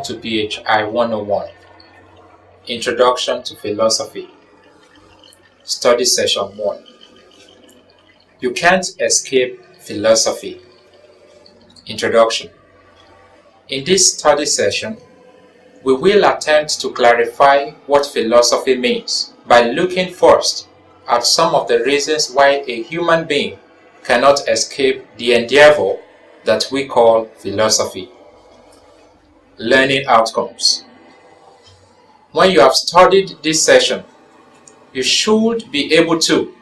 to PHI 101, Introduction to Philosophy, Study Session 1. You can't escape philosophy. Introduction. In this study session, we will attempt to clarify what philosophy means by looking first at some of the reasons why a human being cannot escape the endeavor that we call philosophy. Learning outcomes. When you have studied this session, you should be able to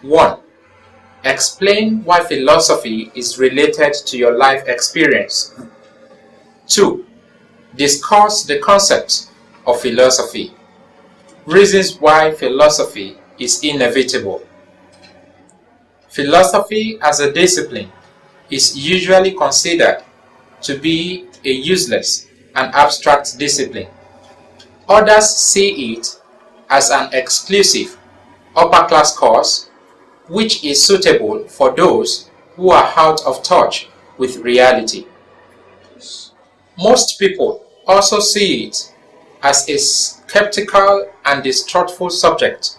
1. Explain why philosophy is related to your life experience. 2. Discuss the concept of philosophy. Reasons why philosophy is inevitable. Philosophy as a discipline is usually considered to be a useless and abstract discipline. Others see it as an exclusive upper-class course which is suitable for those who are out of touch with reality. Most people also see it as a skeptical and distrustful subject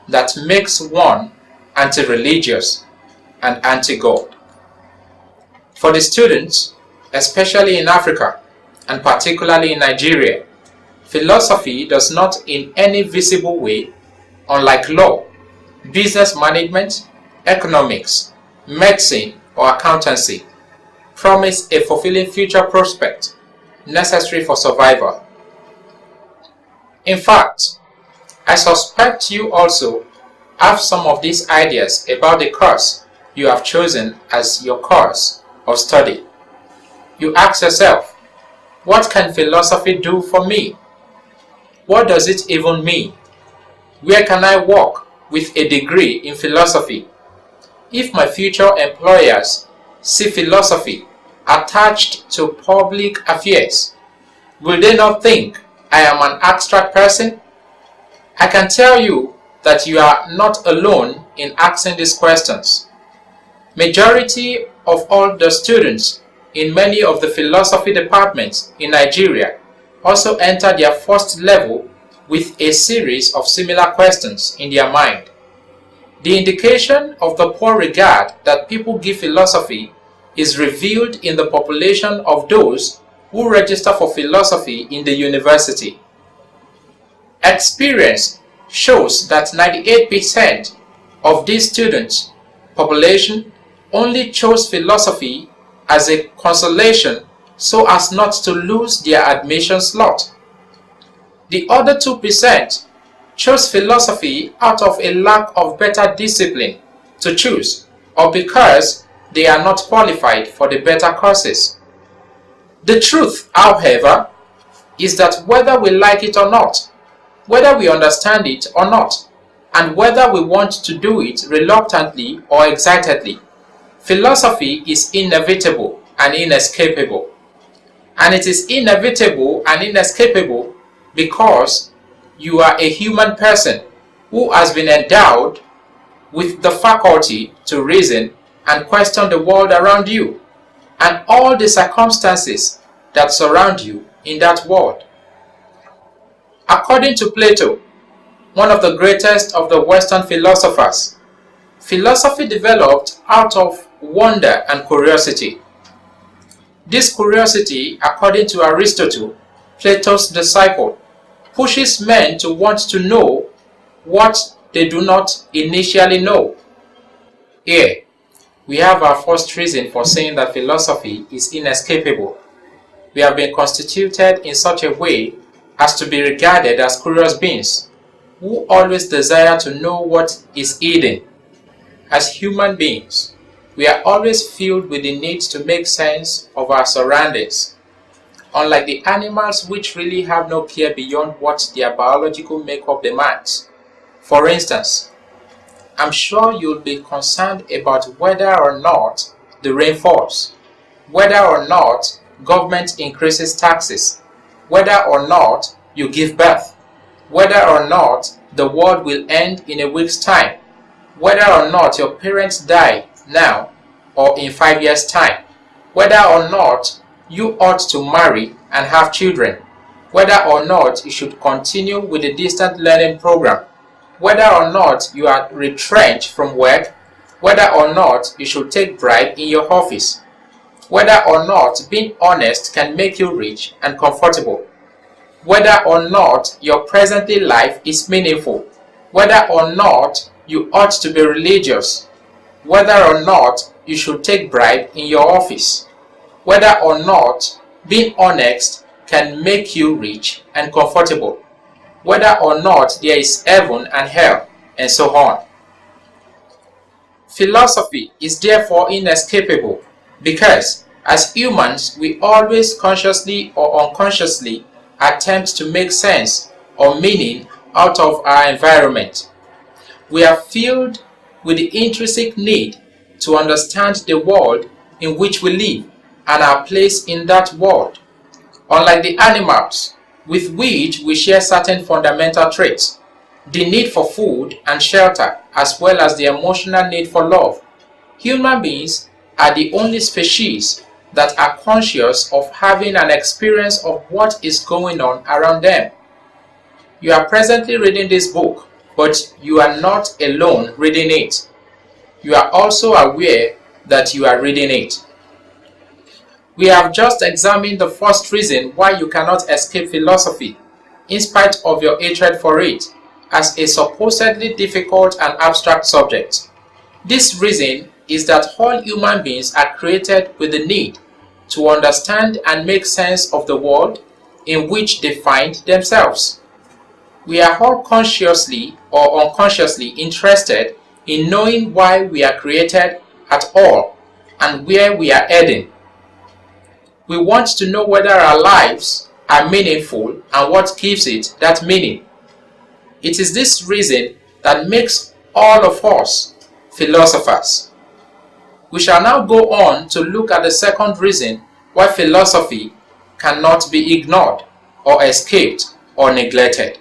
that makes one anti-religious and anti-God. For the students, especially in Africa and particularly in Nigeria, philosophy does not in any visible way, unlike law, business management, economics, medicine, or accountancy, promise a fulfilling future prospect necessary for survival. In fact, I suspect you also have some of these ideas about the course you have chosen as your course of study. You ask yourself, what can philosophy do for me? What does it even mean? Where can I work with a degree in philosophy? If my future employers see philosophy attached to public affairs, will they not think I am an abstract person? I can tell you that you are not alone in asking these questions. Majority of all the students in many of the philosophy departments in Nigeria also enter their first level with a series of similar questions in their mind. The indication of the poor regard that people give philosophy is revealed in the population of those who register for philosophy in the university. Experience shows that 98% of these students' population only chose philosophy as a consolation so as not to lose their admission slot. The other 2% chose philosophy out of a lack of better discipline to choose or because they are not qualified for the better courses. The truth, however, is that whether we like it or not, whether we understand it or not, and whether we want to do it reluctantly or excitedly, philosophy is inevitable and inescapable. And it is inevitable and inescapable because you are a human person who has been endowed with the faculty to reason and question the world around you and all the circumstances that surround you in that world. According to Plato, one of the greatest of the Western philosophers, philosophy developed out of wonder and curiosity. This curiosity, according to Aristotle, Plato's disciple, pushes men to want to know what they do not initially know. Here, we have our first reason for saying that philosophy is inescapable. We have been constituted in such a way as to be regarded as curious beings who always desire to know what is hidden. As human beings, we are always filled with the need to make sense of our surroundings. Unlike the animals which really have no care beyond what their biological makeup demands. For instance, I'm sure you'll be concerned about whether or not the rain falls, whether or not government increases taxes, whether or not you give birth, whether or not the world will end in a week's time, whether or not your parents die now or in 5 years' time, whether or not you ought to marry and have children, whether or not you should continue with the distant learning program, whether or not you are retrenched from work, whether or not you should take bribe in your office, whether or not being honest can make you rich and comfortable, whether or not your present life is meaningful, whether or not you ought to be religious, whether or not you should take bribe in your office, whether or not being honest can make you rich and comfortable, whether or not there is heaven and hell, and so on. Philosophy is therefore inescapable because, as humans, we always consciously or unconsciously attempt to make sense or meaning out of our environment. We are filled with the intrinsic need to understand the world in which we live and our place in that world. Unlike the animals, with which we share certain fundamental traits, the need for food and shelter as well as the emotional need for love, human beings are the only species that are conscious of having an experience of what is going on around them. You are presently reading this book, but you are not alone reading it. You are also aware that you are reading it. We have just examined the first reason why you cannot escape philosophy, in spite of your hatred for it, as a supposedly difficult and abstract subject. This reason is that all human beings are created with the need to understand and make sense of the world in which they find themselves. We are all consciously or unconsciously interested in knowing why we are created at all and where we are heading. We want to know whether our lives are meaningful and what gives it that meaning. It is this reason that makes all of us philosophers. We shall now go on to look at the second reason why philosophy cannot be ignored or escaped or neglected.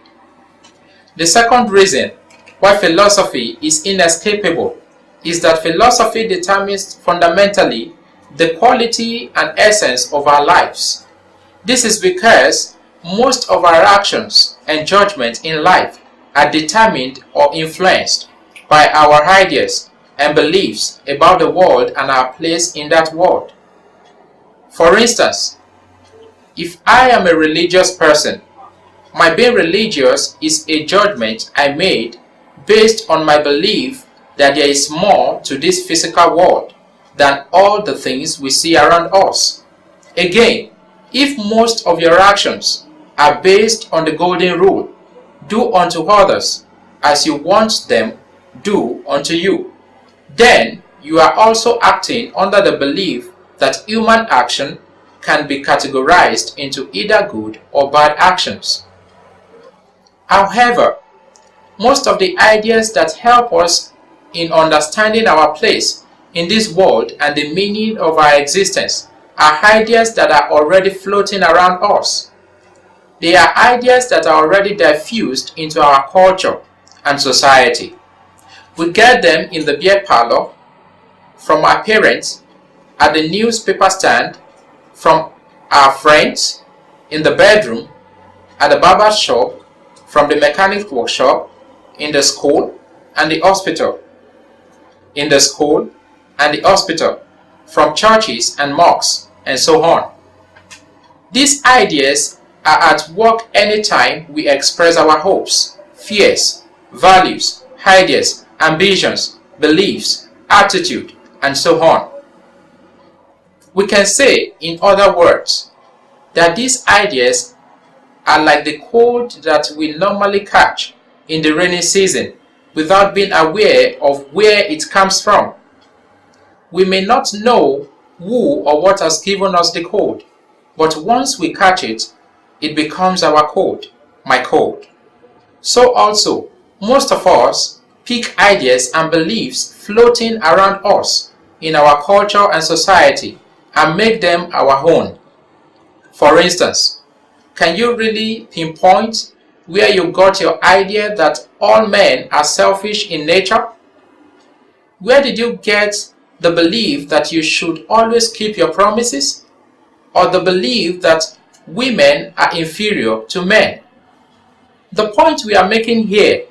The second reason why philosophy is inescapable is that philosophy determines fundamentally the quality and essence of our lives. This is because most of our actions and judgments in life are determined or influenced by our ideas and beliefs about the world and our place in that world. For instance, if I am a religious person, my being religious is a judgment I made based on my belief that there is more to this physical world than all the things we see around us. Again, if most of your actions are based on the golden rule, do unto others as you want them do unto you, then you are also acting under the belief that human action can be categorized into either good or bad actions. However, most of the ideas that help us in understanding our place in this world and the meaning of our existence are ideas that are already floating around us. They are ideas that are already diffused into our culture and society. We get them in the beer parlor, from our parents, at the newspaper stand, from our friends, in the bedroom, at the barber shop, from the mechanic workshop, in the school and the hospital, in the school and the hospital, from churches and mosques, and so on. These ideas are at work anytime we express our hopes, fears, values, ideas, ambitions, beliefs, attitude, and so on. We can say, in other words, that these ideas are like the cold that we normally catch in the rainy season without being aware of where it comes from. We may not know who or what has given us the cold, but once we catch it, it becomes our cold, my cold. So also, most of us pick ideas and beliefs floating around us in our culture and society and make them our own. For instance, can you really pinpoint where you got your idea that all men are selfish in nature? Where did you get the belief that you should always keep your promises? Or the belief that women are inferior to men. The point we are making here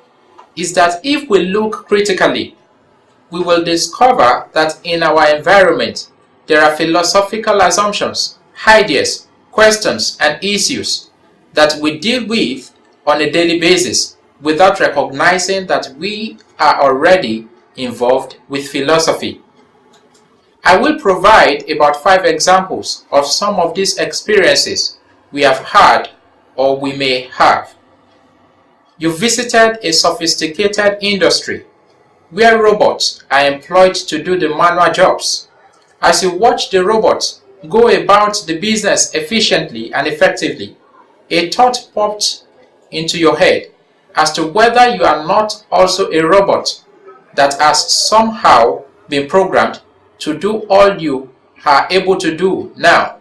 is that if we look critically, we will discover that in our environment there are philosophical assumptions, ideas, questions, and issues that we deal with on a daily basis without recognizing that we are already involved with philosophy. I will provide about 5 examples of some of these experiences we have had or we may have. You visited a sophisticated industry where robots are employed to do the manual jobs. As you watch the robots go about the business efficiently and effectively, a thought popped into your head as to whether you are not also a robot that has somehow been programmed to do all you are able to do now.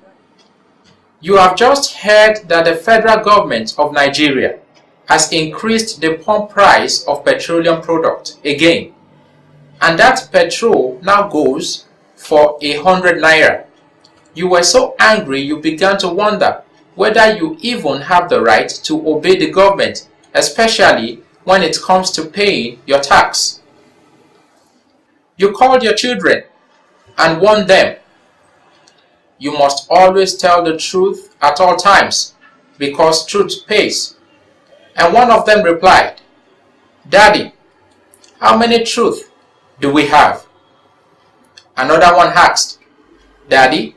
You have just heard that the federal government of Nigeria has increased the pump price of petroleum products again, and that petrol now goes for 100 naira. You were so angry you began to wonder whether you even have the right to obey the government, especially when it comes to paying your tax. You called your children and warned them. You must always tell the truth at all times because truth pays. And one of them replied, "Daddy, how many truths do we have?" Another one asked, "Daddy,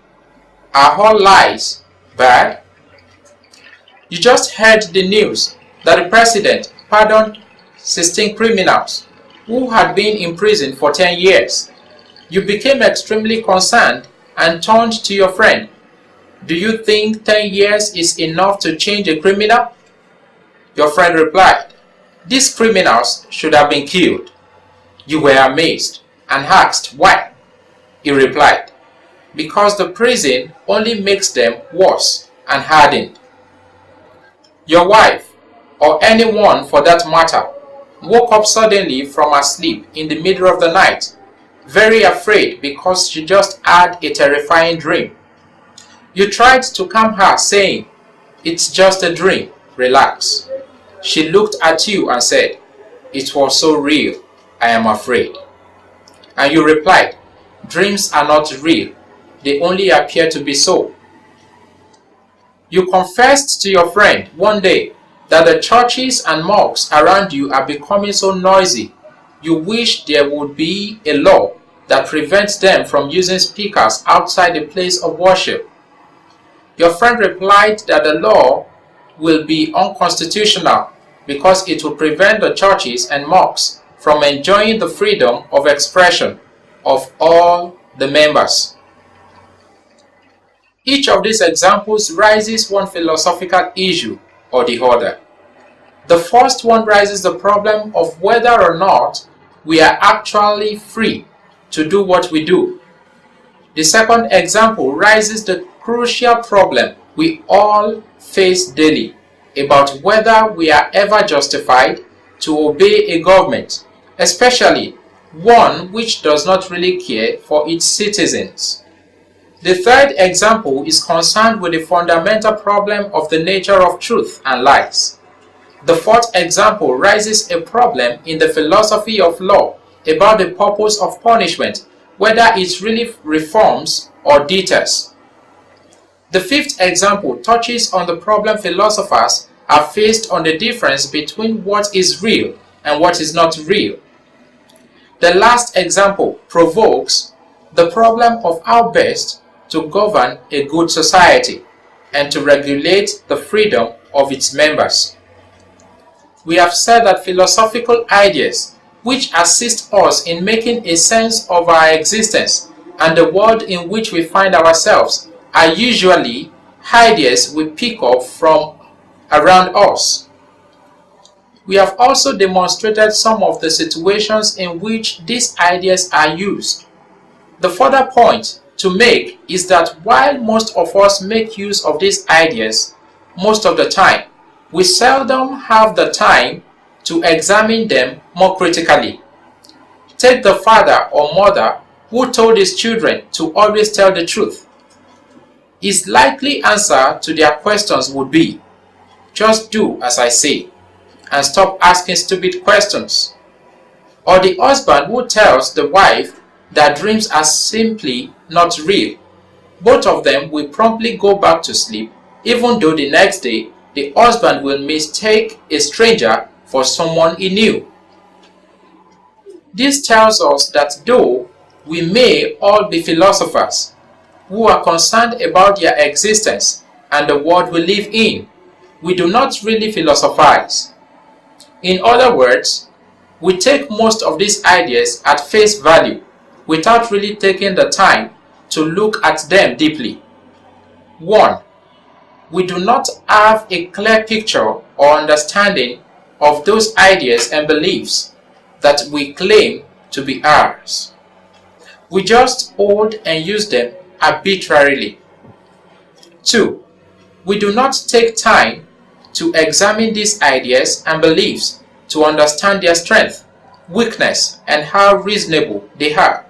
are all lies bad?" You just heard the news that the president pardoned 16 criminals who had been in prison for 10 years. You became extremely concerned and turned to your friend. "Do you think 10 years is enough to change a criminal?" Your friend replied, "These criminals should have been killed." You were amazed and asked why. He replied, "Because the prison only makes them worse and hardened." Your wife, or anyone for that matter, woke up suddenly from her sleep in the middle of the night, very afraid because she just had a terrifying dream. You tried to calm her, saying, "It's just a dream, relax." She looked at you and said, "It was so real, I am afraid." And you replied, "Dreams are not real, they only appear to be so." You confessed to your friend one day that the churches and mosques around you are becoming so noisy, you wish there would be a law that prevents them from using speakers outside the place of worship. Your friend replied that the law will be unconstitutional because it will prevent the churches and mosques from enjoying the freedom of expression of all the members. Each of these examples raises one philosophical issue or the other. The first one raises the problem of whether or not we are actually free to do what we do. The second example raises the crucial problem we all face daily about whether we are ever justified to obey a government, especially one which does not really care for its citizens. The third example is concerned with the fundamental problem of the nature of truth and lies. The fourth example raises a problem in the philosophy of law about the purpose of punishment, whether it really reforms or deters. The fifth example touches on the problem philosophers have faced on the difference between what is real and what is not real. The last example provokes the problem of how best to govern a good society and to regulate the freedom of its members. We have said that philosophical ideas which assist us in making a sense of our existence and the world in which we find ourselves are usually ideas we pick up from around us. We have also demonstrated some of the situations in which these ideas are used. The further point to make is that while most of us make use of these ideas most of the time, we seldom have the time to examine them more critically. Take the father or mother who told his children to always tell the truth. his likely answer to their questions would be, just do as I say and stop asking stupid questions. Or the husband who tells the wife that dreams are simply not real. Both of them will promptly go back to sleep, even though the next day the husband will mistake a stranger for someone he knew. This tells us that though we may all be philosophers who are concerned about their existence and the world we live in, we do not really philosophize. In other words, we take most of these ideas at face value without really taking the time to look at them deeply. 1. We do not have a clear picture or understanding of those ideas and beliefs that we claim to be ours. We just hold and use them arbitrarily. 2. We do not take time to examine these ideas and beliefs to understand their strength, weakness, and how reasonable they are.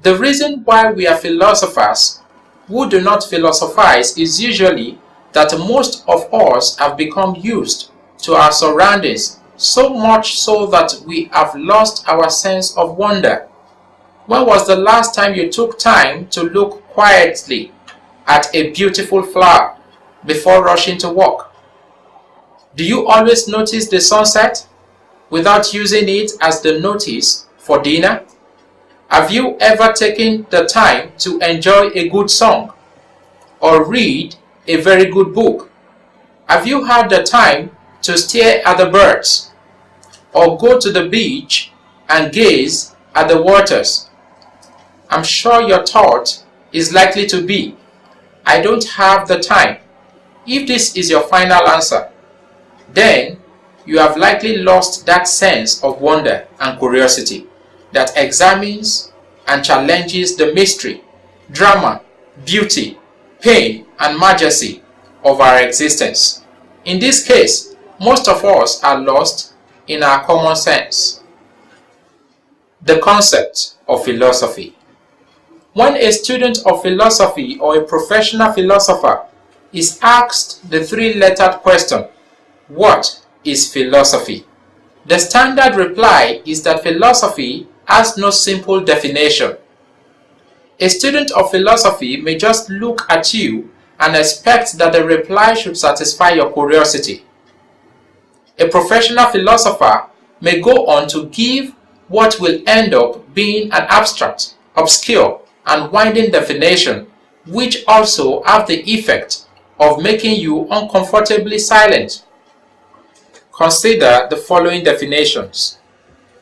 The reason why we are philosophers who do not philosophize is usually that most of us have become used to our surroundings, so much so that we have lost our sense of wonder. When was the last time you took time to look quietly at a beautiful flower before rushing to work? Do you always notice the sunset without using it as the notice for dinner? Have you ever taken the time to enjoy a good song or read a very good book? Have you had the time to stare at the birds or go to the beach and gaze at the waters? I'm sure your thought is likely to be, I don't have the time. If this is your final answer, then you have likely lost that sense of wonder and curiosity that examines and challenges the mystery, drama, beauty, pain, and majesty of our existence. In this case, most of us are lost in our common sense. The concept of philosophy. When a student of philosophy or a professional philosopher is asked the three-lettered question, what is philosophy? The standard reply is that philosophy has no simple definition. A student of philosophy may just look at you and expect that the reply should satisfy your curiosity. A professional philosopher may go on to give what will end up being an abstract, obscure, and winding definition, which also have the effect of making you uncomfortably silent. Consider the following definitions.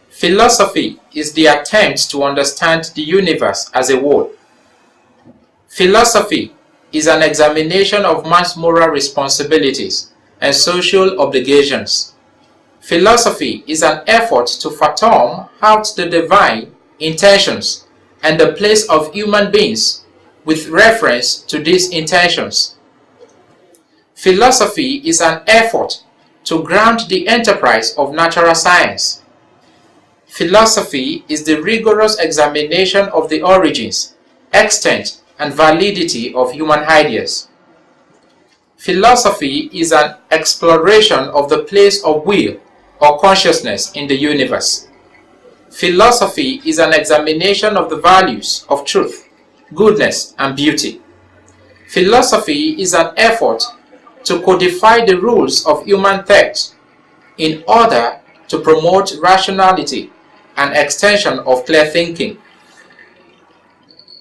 Philosophy is the attempt to understand the universe as a whole. Philosophy is an examination of man's moral responsibilities and social obligations. Philosophy is an effort to fathom out the divine intentions and the place of human beings with reference to these intentions. Philosophy is an effort to ground the enterprise of natural science. Philosophy is the rigorous examination of the origins, extent, and validity of human ideas. Philosophy is an exploration of the place of will or consciousness in the universe. Philosophy is an examination of the values of truth, goodness, and beauty. Philosophy is an effort to codify the rules of human thought in order to promote rationality and extension of clear thinking.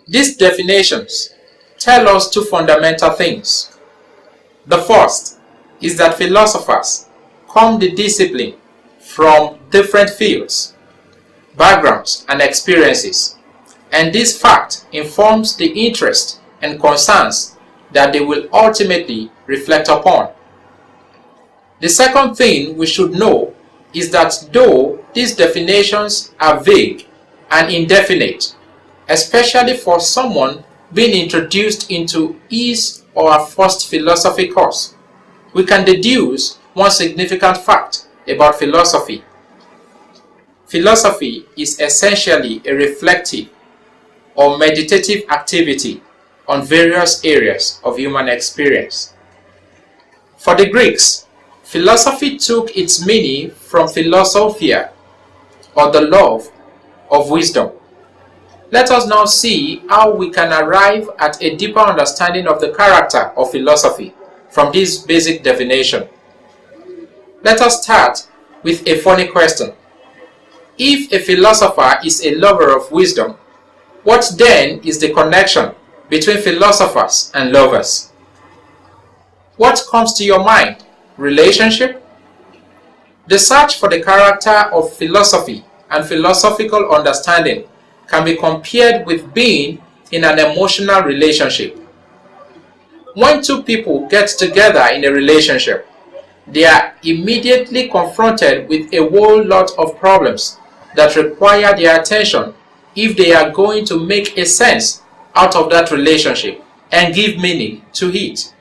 These definitions tell us two fundamental things. The first is that philosophers come the discipline from different fields, backgrounds, and experiences, and this fact informs the interest and concerns that they will ultimately reflect upon. The second thing we should know is that though these definitions are vague and indefinite, especially for someone being introduced into his or her first philosophy course, we can deduce one significant fact about philosophy. Philosophy is essentially a reflective or meditative activity on various areas of human experience. For the Greeks, philosophy took its meaning from philosophia, or the love of wisdom. Let us now see how we can arrive at a deeper understanding of the character of philosophy from this basic definition. Let us start with a funny question. If a philosopher is a lover of wisdom, what then is the connection between philosophers and lovers? What comes to your mind? Relationship? The search for the character of philosophy and philosophical understanding can be compared with being in an emotional relationship. When two people get together in a relationship, they are immediately confronted with a whole lot of problems that require their attention if they are going to make a sense out of that relationship and give meaning to it.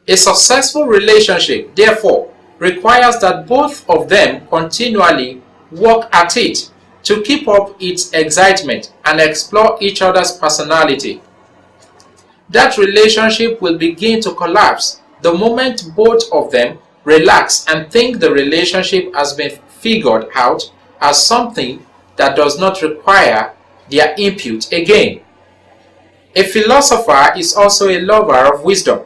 A successful relationship, therefore, requires that both of them continually work at it to keep up its excitement and explore each other's personality. That relationship will begin to collapse the moment both of them relax and think the relationship has been figured out as something that does not require their input again. A philosopher is also a lover of wisdom,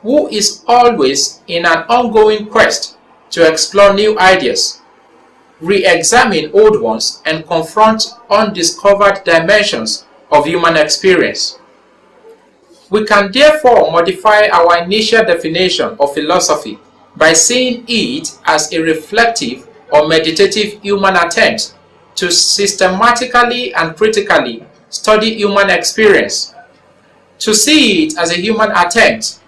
who is always in an ongoing quest to explore new ideas, re-examine old ones, and confront undiscovered dimensions of human experience. We can therefore modify our initial definition of philosophy by seeing it as a reflective or meditative human attempt to systematically and critically study human experience. To see it as a human attempt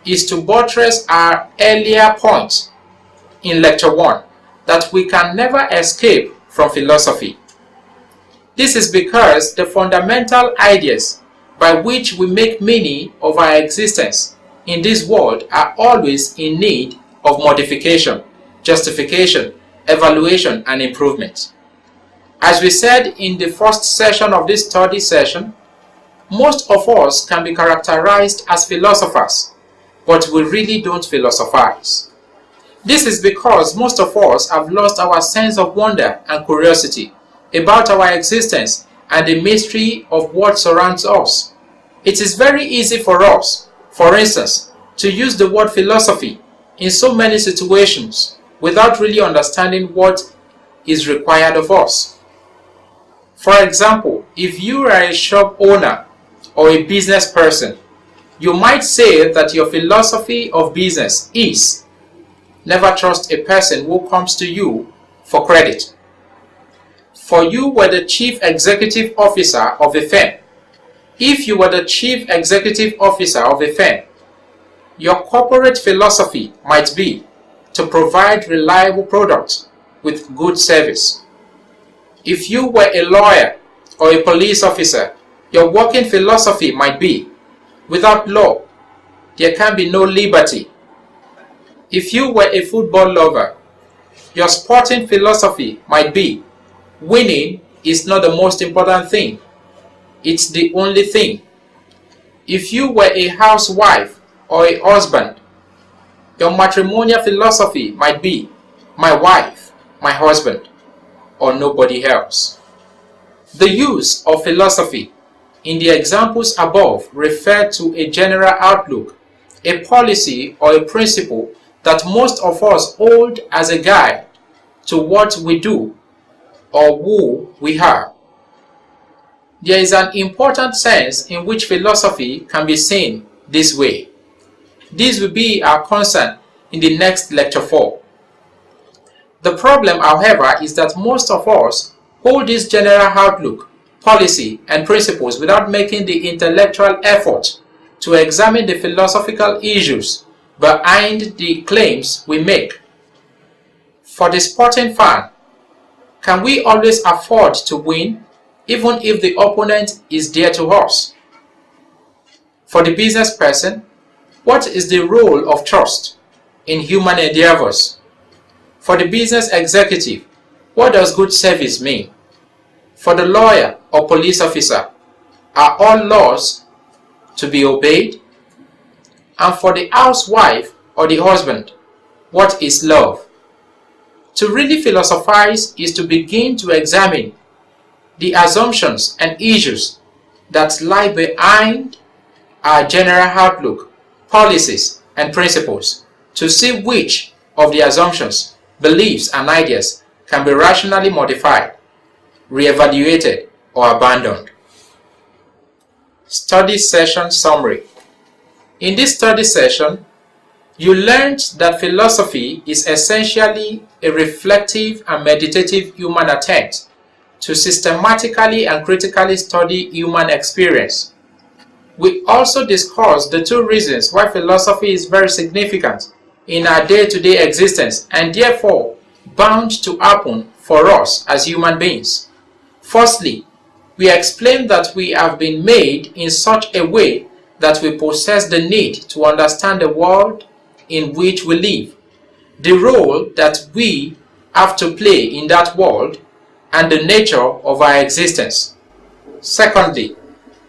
is to buttress our earlier point in Lecture 1 that we can never escape from philosophy. This is because the fundamental ideas by which we make meaning of our existence in this world are always in need of modification, justification, evaluation, and improvement. As we said in the first session of this study session, most of us can be characterized as philosophers, but we really don't philosophize. This is because most of us have lost our sense of wonder and curiosity about our existence and the mystery of what surrounds us. It is very easy for us, for instance, to use the word philosophy in so many situations without really understanding what is required of us. For example, if you are a shop owner or a business person, you might say that your philosophy of business is never trust a person who comes to you for credit. For you were the chief executive officer of a firm. If you were the chief executive officer of a firm, your corporate philosophy might be to provide reliable products with good service. If you were a lawyer or a police officer, your working philosophy might be, without law, there can be no liberty. If you were a football lover, your sporting philosophy might be, winning is not the most important thing, it's the only thing. If you were a housewife or a husband, your matrimonial philosophy might be, my wife, my husband, or nobody else. The use of philosophy in the examples above refer to a general outlook, a policy or a principle that most of us hold as a guide to what we do or who we are. There is an important sense in which philosophy can be seen this way. This will be our concern in the next lecture 4. The problem, however, is that most of us hold this general outlook, policy, and principles without making the intellectual effort to examine the philosophical issues behind the claims we make. For the sporting fan, can we always afford to win, even if the opponent is dear to us? For the business person, what is the role of trust in human endeavors? For the business executive, what does good service mean? For the lawyer or police officer, are all laws to be obeyed? And for the housewife or the husband, what is love? To really philosophize is to begin to examine the assumptions and issues that lie behind our general outlook, policies, and principles, to see which of the assumptions, beliefs, and ideas can be rationally modified, re-evaluated, or abandoned. Study session summary. In this study session, you learned that philosophy is essentially a reflective and meditative human attempt to systematically and critically study human experience. We also discussed the two reasons why philosophy is very significant in our day-to-day existence and therefore bound to happen for us as human beings. Firstly, we explained that we have been made in such a way that we possess the need to understand the world in which we live, the role that we have to play in that world, and the nature of our existence. Secondly,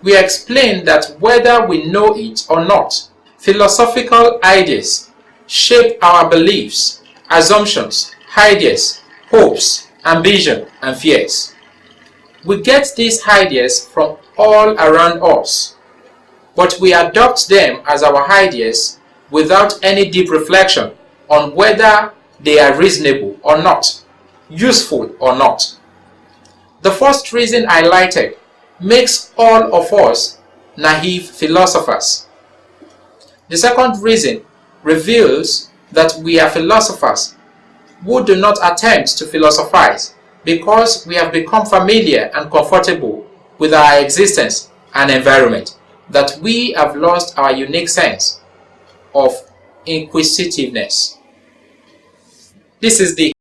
we explained that whether we know it or not, philosophical ideas shape our beliefs, assumptions, ideas, hopes, ambition, and fears. We get these ideas from all around us, but we adopt them as our ideas without any deep reflection on whether they are reasonable or not, useful or not. The first reason highlighted makes all of us naive philosophers. The second reason reveals that we are philosophers who do not attempt to philosophize because we have become familiar and comfortable with our existence and environment, that we have lost our unique sense of inquisitiveness. This is the